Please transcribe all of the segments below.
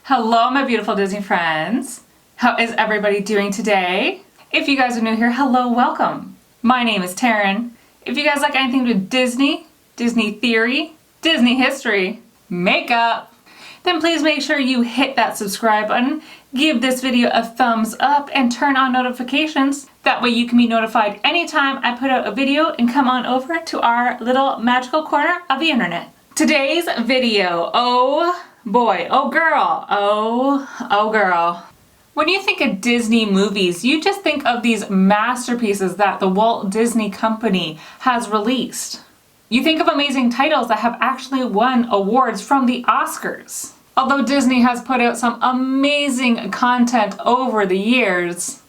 Hello, my beautiful Disney friends. How is everybody doing today? If you guys are new here, hello, welcome. My name is Terryn. If you guys like anything to do with Disney, Disney theory, Disney history, makeup, then please make sure you hit that subscribe button, give this video a thumbs up, and turn on notifications. That way you can be notified anytime I put out a video, and come on over to our little magical corner of the internet. Today's video, oh boy, oh girl, oh girl. When you think of Disney movies, you just think of these masterpieces that the Walt Disney Company has released. You think of amazing titles that have actually won awards from the Oscars. Although Disney has put out some amazing content over the years,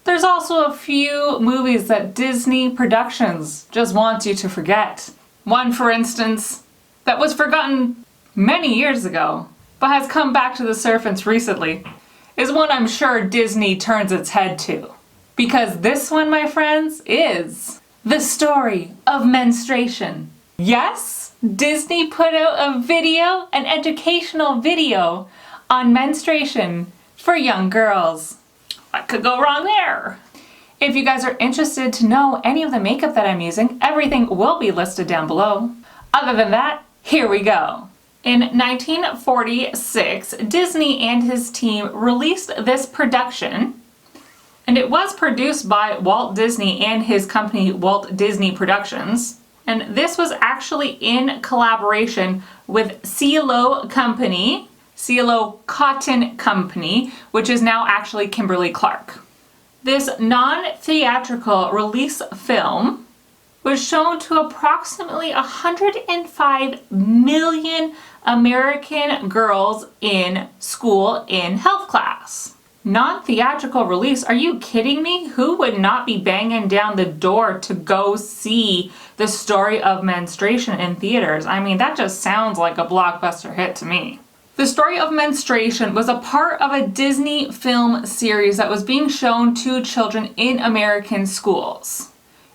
there's also a few movies that Disney Productions just wants you to forget. One, for instance, that was forgotten many years ago, but has come back to the surface recently, is one I'm sure Disney turns its head to. Because this one, my friends, is The Story of Menstruation. Yes, Disney put out a video, an educational video, on menstruation for young girls. What could go wrong there? If you guys are interested to know any of the makeup that I'm using, everything will be listed down below. Other than that, here we go. In 1946, Disney and his team released this production, and it was produced by Walt Disney and his company Walt Disney Productions, and this was actually in collaboration with CeeLo Company, CeeLo Cotton Company, which is now actually Kimberly-Clark. This non-theatrical release film was shown to approximately 105 million American girls in school in health class. Non-theatrical release? Are you kidding me? Who would not be banging down the door to go see The Story of Menstruation in theaters? I mean, that just sounds like a blockbuster hit to me. The Story of Menstruation was a part of a Disney film series that was being shown to children in American schools.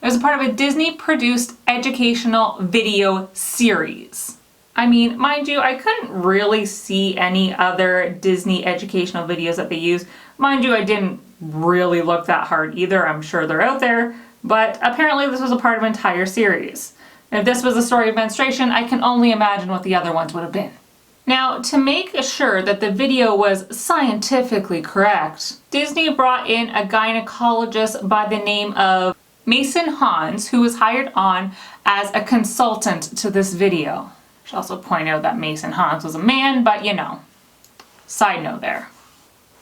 It was a part of a Disney-produced educational video series. I mean, mind you, I couldn't really see any other Disney educational videos that they use. Mind you, I didn't really look that hard either. I'm sure they're out there, but apparently this was a part of an entire series. And if this was the Story of Menstruation, I can only imagine what the other ones would have been. Now, to make sure that the video was scientifically correct, Disney brought in a gynecologist by the name of Mason Hans, who was hired on as a consultant to this video. I should also point out that Mason Hans was a man, but you know, side note there.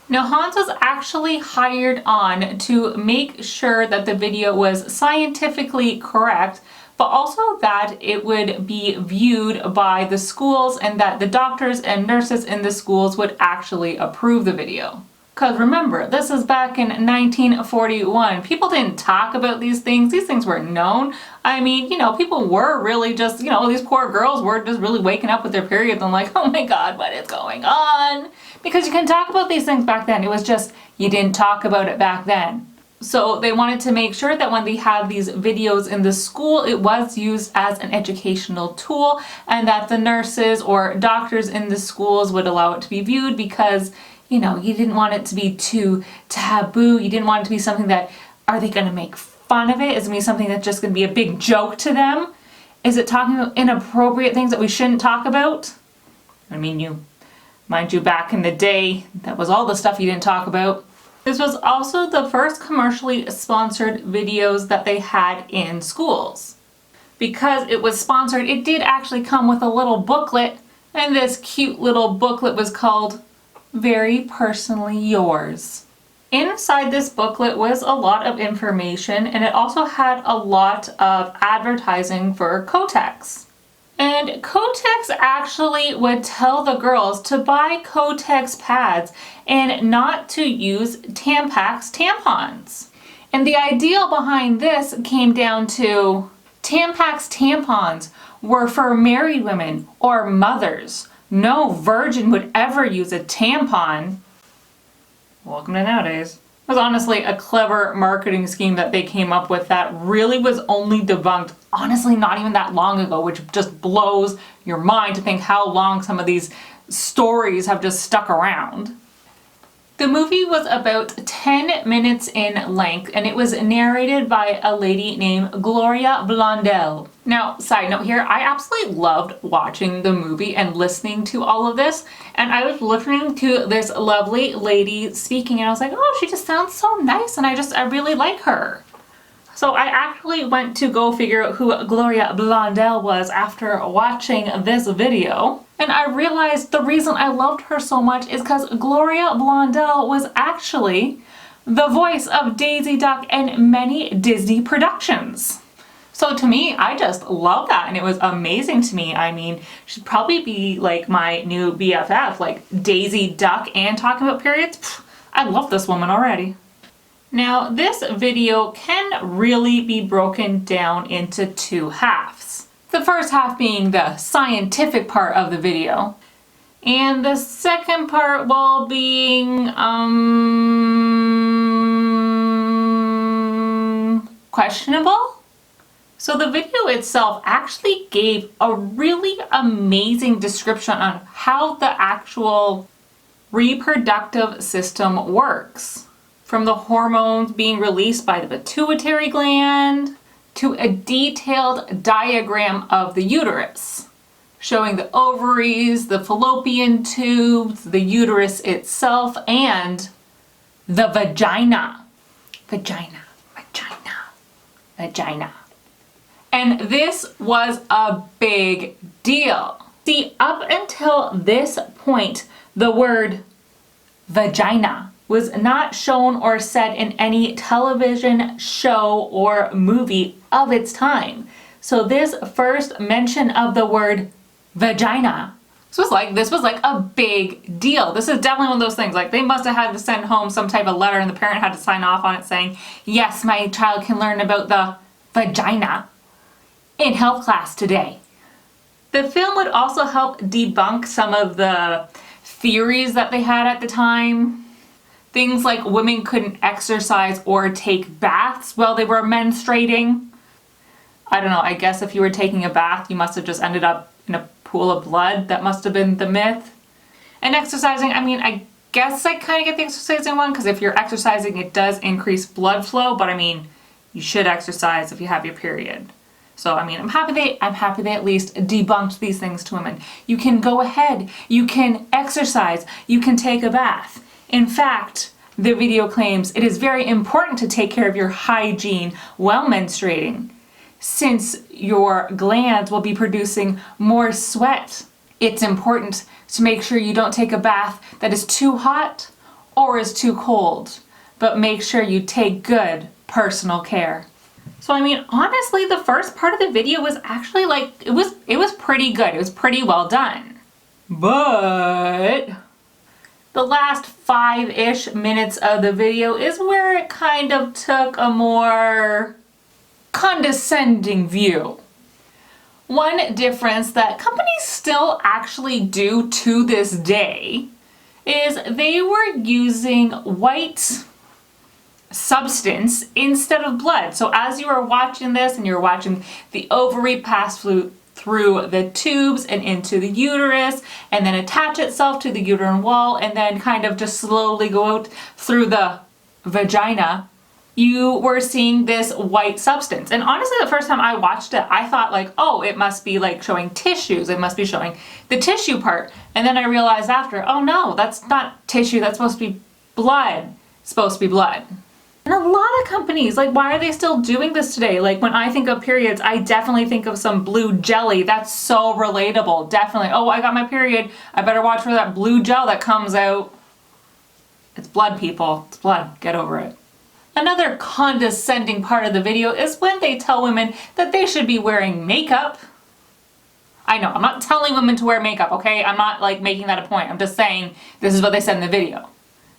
Now, Hans was actually hired on to make sure that the video was scientifically correct, but also that it would be viewed by the schools and that the doctors and nurses in the schools would actually approve the video. Because remember, this is back in 1941. People didn't talk about these things. These things were known. I mean, you know, people were really just, you know, these poor girls were just really waking up with their periods and like, oh my God, what is going on? Because you couldn't talk about these things back then. It was just, you didn't talk about it back then. So they wanted to make sure that when they had these videos in the school, it was used as an educational tool and that the nurses or doctors in the schools would allow it to be viewed because, you know, you didn't want it to be too taboo. You didn't want it to be something that, are they going to make fun of it? Is it going to be something that's just going to be a big joke to them? Is it talking about inappropriate things that we shouldn't talk about? I mean, mind you, back in the day, that was all the stuff you didn't talk about. This was also the first commercially sponsored videos that they had in schools. Because it was sponsored, it did actually come with a little booklet, and this cute little booklet was called Very Personally Yours. Inside this booklet was a lot of information, and it also had a lot of advertising for Kotex. And Kotex actually would tell the girls to buy Kotex pads and not to use Tampax tampons. And the ideal behind this came down to Tampax tampons were for married women or mothers. No virgin would ever use a tampon. Welcome to nowadays. It was honestly a clever marketing scheme that they came up with that really was only debunked, honestly, not even that long ago, which just blows your mind to think how long some of these stories have just stuck around. The movie was about 10 minutes in length, and it was narrated by a lady named Gloria Blondell. Now, side note here, I absolutely loved watching the movie and listening to all of this, and I was listening to this lovely lady speaking, and I was like, oh, she just sounds so nice, and I really like her. So I actually went to go figure out who Gloria Blondell was after watching this video. And I realized the reason I loved her so much is because Gloria Blondell was actually the voice of Daisy Duck in many Disney productions. So to me, I just love that, and it was amazing to me. I mean, she'd probably be like my new BFF, like Daisy Duck and talking about periods. Pfft, I love this woman already. Now, this video can really be broken down into two halves. The first half being the scientific part of the video, and the second part, well, being questionable. So the video itself actually gave a really amazing description on how the actual reproductive system works. From the hormones being released by the pituitary gland to a detailed diagram of the uterus, showing the ovaries, the fallopian tubes, the uterus itself, and the vagina. Vagina, vagina, vagina. And this was a big deal. See, up until this point, the word vagina was not shown or said in any television show or movie of its time. So this first mention of the word vagina, this was like a big deal. This is definitely one of those things, like they must have had to send home some type of letter and the parent had to sign off on it saying, yes, my child can learn about the vagina in health class today. The film would also help debunk some of the theories that they had at the time. Things like women couldn't exercise or take baths while they were menstruating. I don't know, I guess if you were taking a bath, you must have just ended up in a pool of blood. That must have been the myth. And exercising, I mean, I guess I kind of get the exercising one, because if you're exercising, it does increase blood flow, but I mean, you should exercise if you have your period. So, I mean, I'm happy they at least debunked these things to women. You can go ahead, you can exercise, you can take a bath. In fact, the video claims it is very important to take care of your hygiene while menstruating, since your glands will be producing more sweat. It's important to make sure you don't take a bath that is too hot or is too cold, but make sure you take good personal care. So I mean, honestly, the first part of the video was actually like, it was pretty good. It was pretty well done. But the last 5-ish minutes of the video is where it kind of took a more condescending view. One difference that companies still actually do to this day is they were using white substance instead of blood. So as you are watching this and you're watching the ovary pass through the tubes and into the uterus and then attach itself to the uterine wall and then kind of just slowly go out through the vagina, you were seeing this white substance. And honestly, the first time I watched it, I thought like, oh, it must be like showing tissues. It must be showing the tissue part. And then I realized after, oh no, that's not tissue. That's supposed to be blood. It's supposed to be blood. And a lot of companies, like, why are they still doing this today? Like, when I think of periods, I definitely think of some blue jelly. That's so relatable, definitely. Oh, I got my period. I better watch for that blue gel that comes out. It's blood, people. It's blood. Get over it. Another condescending part of the video is when they tell women that they should be wearing makeup. I know, I'm not telling women to wear makeup, okay? I'm not, like, making that a point. I'm just saying this is what they said in the video.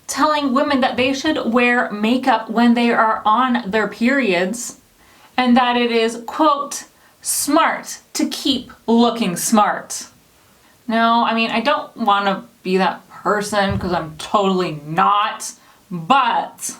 Telling women that they should wear makeup when they are on their periods and that it is, quote, smart to keep looking smart. No, I mean, I don't want to be that person because I'm totally not, but,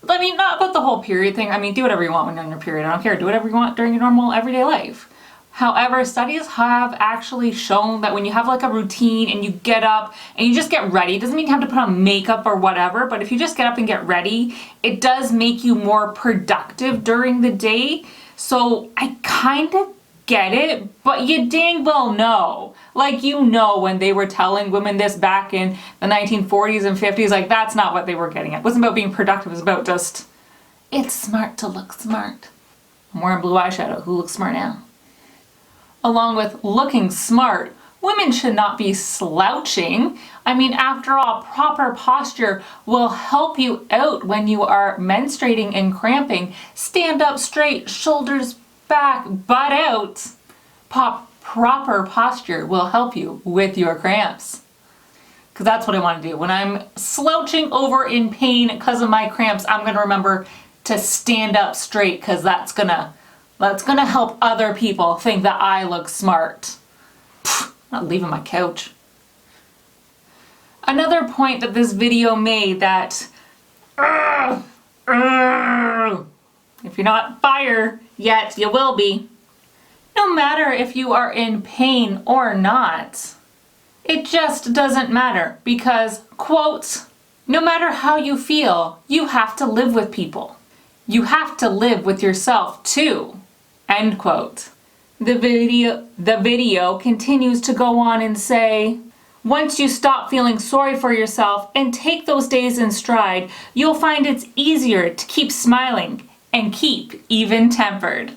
I mean, not about the whole period thing. I mean, do whatever you want when you're on your period. I don't care. Do whatever you want during your normal everyday life. However, studies have actually shown that when you have like a routine and you get up and you just get ready, it doesn't mean you have to put on makeup or whatever, but if you just get up and get ready, it does make you more productive during the day. So I kind of get it, but you dang well know. Like, you know, when they were telling women this back in the 1940s and 50s, like, that's not what they were getting at. It wasn't about being productive, it was about just, it's smart to look smart. I'm wearing blue eyeshadow, who looks smart now? Along with looking smart, women should not be slouching. I mean, after all, proper posture will help you out when you are menstruating and cramping. Stand up straight, shoulders back, butt out. Proper posture will help you with your cramps. Because that's what I want to do. When I'm slouching over in pain because of my cramps, I'm going to remember to stand up straight, because that's gonna help other people think that I look smart. Pfft, not leaving my couch. Another point that this video made that, if you're not fire yet, you will be. No matter if you are in pain or not, it just doesn't matter, because, quote, no matter how you feel, you have to live with people. You have to live with yourself too. End quote. The video continues to go on and say, once you stop feeling sorry for yourself and take those days in stride, you'll find it's easier to keep smiling and keep even-tempered.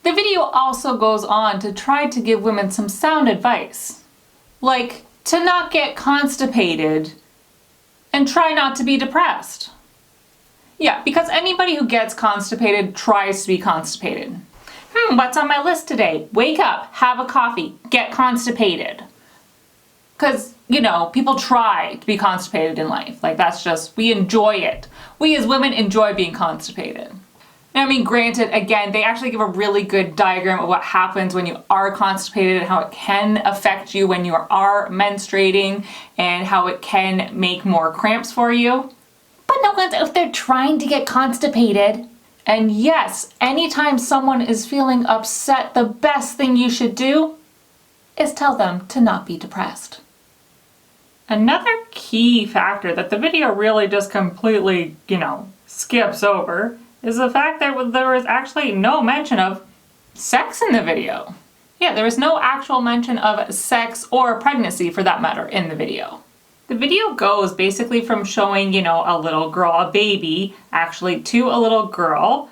The video also goes on to try to give women some sound advice, like to not get constipated and try not to be depressed. Yeah, because anybody who gets constipated tries to be constipated. What's on my list today? Wake up, have a coffee, get constipated. Because, you know, people try to be constipated in life. Like, that's just, we enjoy it. We as women enjoy being constipated. Now, I mean, granted, again, they actually give a really good diagram of what happens when you are constipated and how it can affect you when you are menstruating and how it can make more cramps for you. But no one's out there trying to get constipated. And yes, anytime someone is feeling upset, the best thing you should do is tell them to not be depressed. Another key factor that the video really just completely, skips over is the fact that there was actually no mention of sex in the video. Yeah, there was no actual mention of sex or pregnancy, for that matter, in the video. The video goes basically from showing, a little girl, a baby, actually, to a little girl,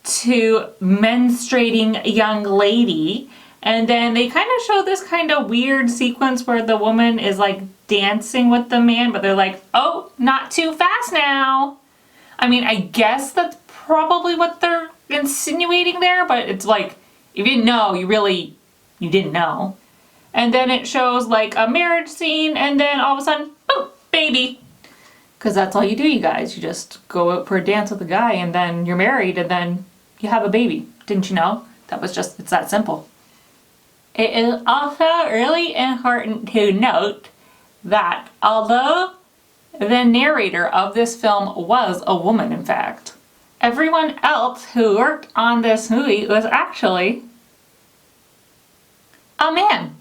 to menstruating a young lady, and then they kind of show this kind of weird sequence where the woman is like dancing with the man, but they're like, oh, not too fast now. I mean, I guess that's probably what they're insinuating there, but it's like, if you didn't know, you didn't know. And then it shows like a marriage scene, and then all of a sudden, boom, baby. Because that's all you do, you guys. You just go out for a dance with a guy, and then you're married, and then you have a baby. Didn't you know? It's that simple. It is also really important to note that although the narrator of this film was a woman, in fact, everyone else who worked on this movie was actually a man.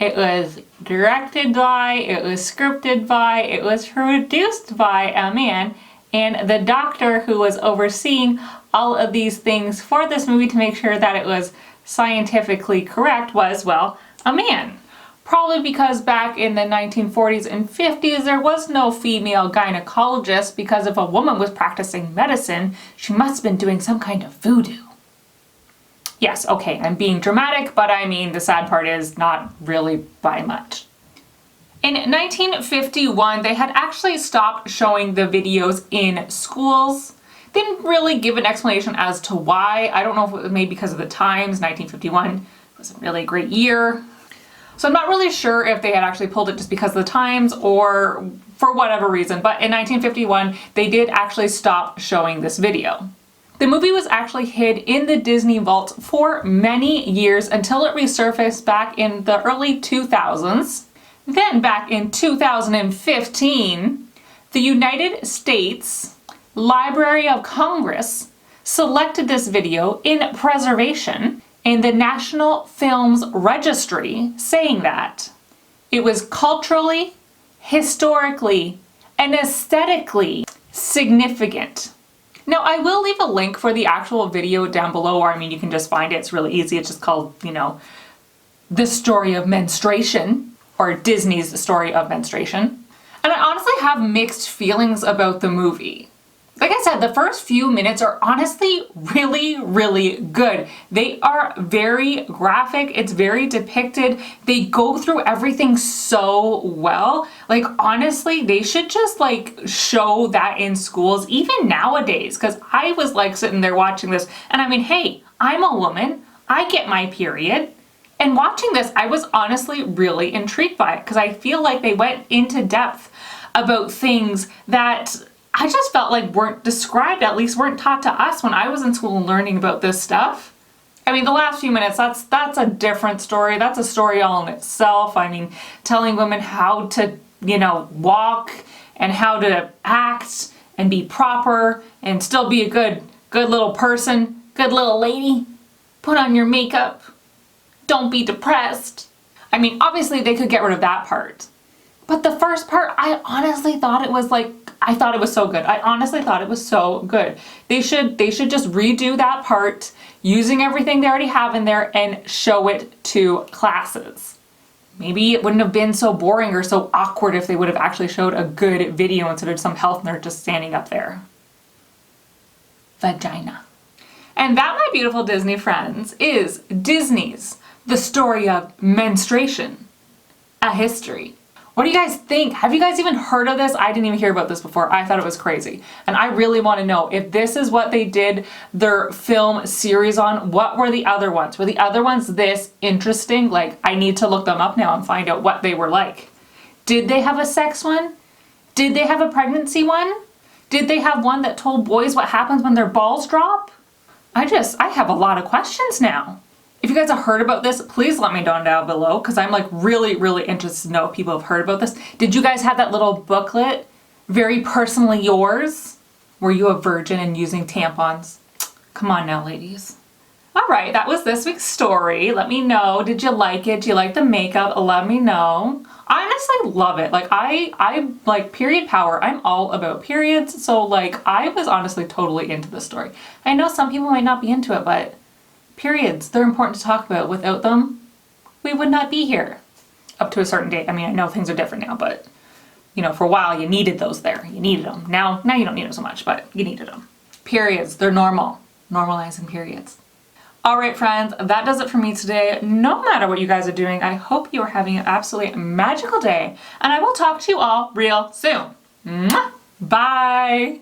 It was directed by, it was scripted by, it was produced by a man, and the doctor who was overseeing all of these things for this movie to make sure that it was scientifically correct was, well, a man. Probably because back in the 1940s and 50s there was no female gynecologist, because if a woman was practicing medicine, she must have been doing some kind of voodoo. Yes, okay, I'm being dramatic, but I mean, the sad part is not really by much. In 1951, they had actually stopped showing the videos in schools. They didn't really give an explanation as to why. I don't know if it was maybe because of the times. 1951 wasn't really a great year. So I'm not really sure if they had actually pulled it just because of the times or for whatever reason, but in 1951, they did actually stop showing this video. The movie was actually hid in the Disney vault for many years until it resurfaced back in the early 2000s. Then back in 2015, the United States Library of Congress selected this video in preservation in the National Films Registry, saying that it was culturally, historically, and aesthetically significant. Now, I will leave a link for the actual video down below, or I mean, you can just find it. It's really easy. It's just called, you know, The Story of Menstruation, or Disney's Story of Menstruation. And I honestly have mixed feelings about the movie. Like I said, the first few minutes are honestly really, really good. They are very graphic. It's very depicted. They go through everything so well. Like, honestly, they should just like show that in schools, even nowadays, because I was like sitting there watching this and I mean, hey, I'm a woman. I get my period. And watching this, I was honestly really intrigued by it because I feel like they went into depth about things that I just felt like weren't described, at least weren't taught to us when I was in school and learning about this stuff. I mean, the last few minutes, that's a different story. That's a story all in itself. I mean, telling women how to, you know, walk and how to act and be proper and still be a good little person, good little lady. Put on your makeup. Don't be depressed. I mean, obviously they could get rid of that part. But the first part, I honestly thought it was like, I thought it was so good. I honestly thought it was so good. They should just redo that part using everything they already have in there and show it to classes. Maybe it wouldn't have been so boring or so awkward if they would have actually showed a good video instead of some health nerd just standing up there. Vagina. And that, my beautiful Disney friends, is Disney's The Story of Menstruation, a history. What do you guys think? Have you guys even heard of this? I didn't even hear about this before. I thought it was crazy. And I really want to know if this is what they did their film series on. What were the other ones? Were the other ones this interesting? Like, I need to look them up now and find out what they were like. Did they have a sex one? Did they have a pregnancy one? Did they have one that told boys what happens when their balls drop? I have a lot of questions now. If you guys have heard about this, please let me know down below because I'm like really, really interested to know if people have heard about this. Did you guys have that little booklet, Very Personally Yours? Were you a virgin and using tampons? Come on now, ladies. All right, that was this week's story. Let me know. Did you like it? Do you like the makeup? Let me know. I honestly love it. Like I like period power. I'm all about periods. So like I was honestly totally into the story. I know some people might not be into it, but periods, they're important to talk about. Without them, we would not be here. Up to a certain date. I mean, I know things are different now, but you know, for a while you needed those there. You needed them. Now you don't need them so much, but you needed them. Periods, they're normal. Normalizing periods. All right, friends, that does it for me today. No matter what you guys are doing, I hope you are having an absolutely magical day, and I will talk to you all real soon. Mwah! Bye.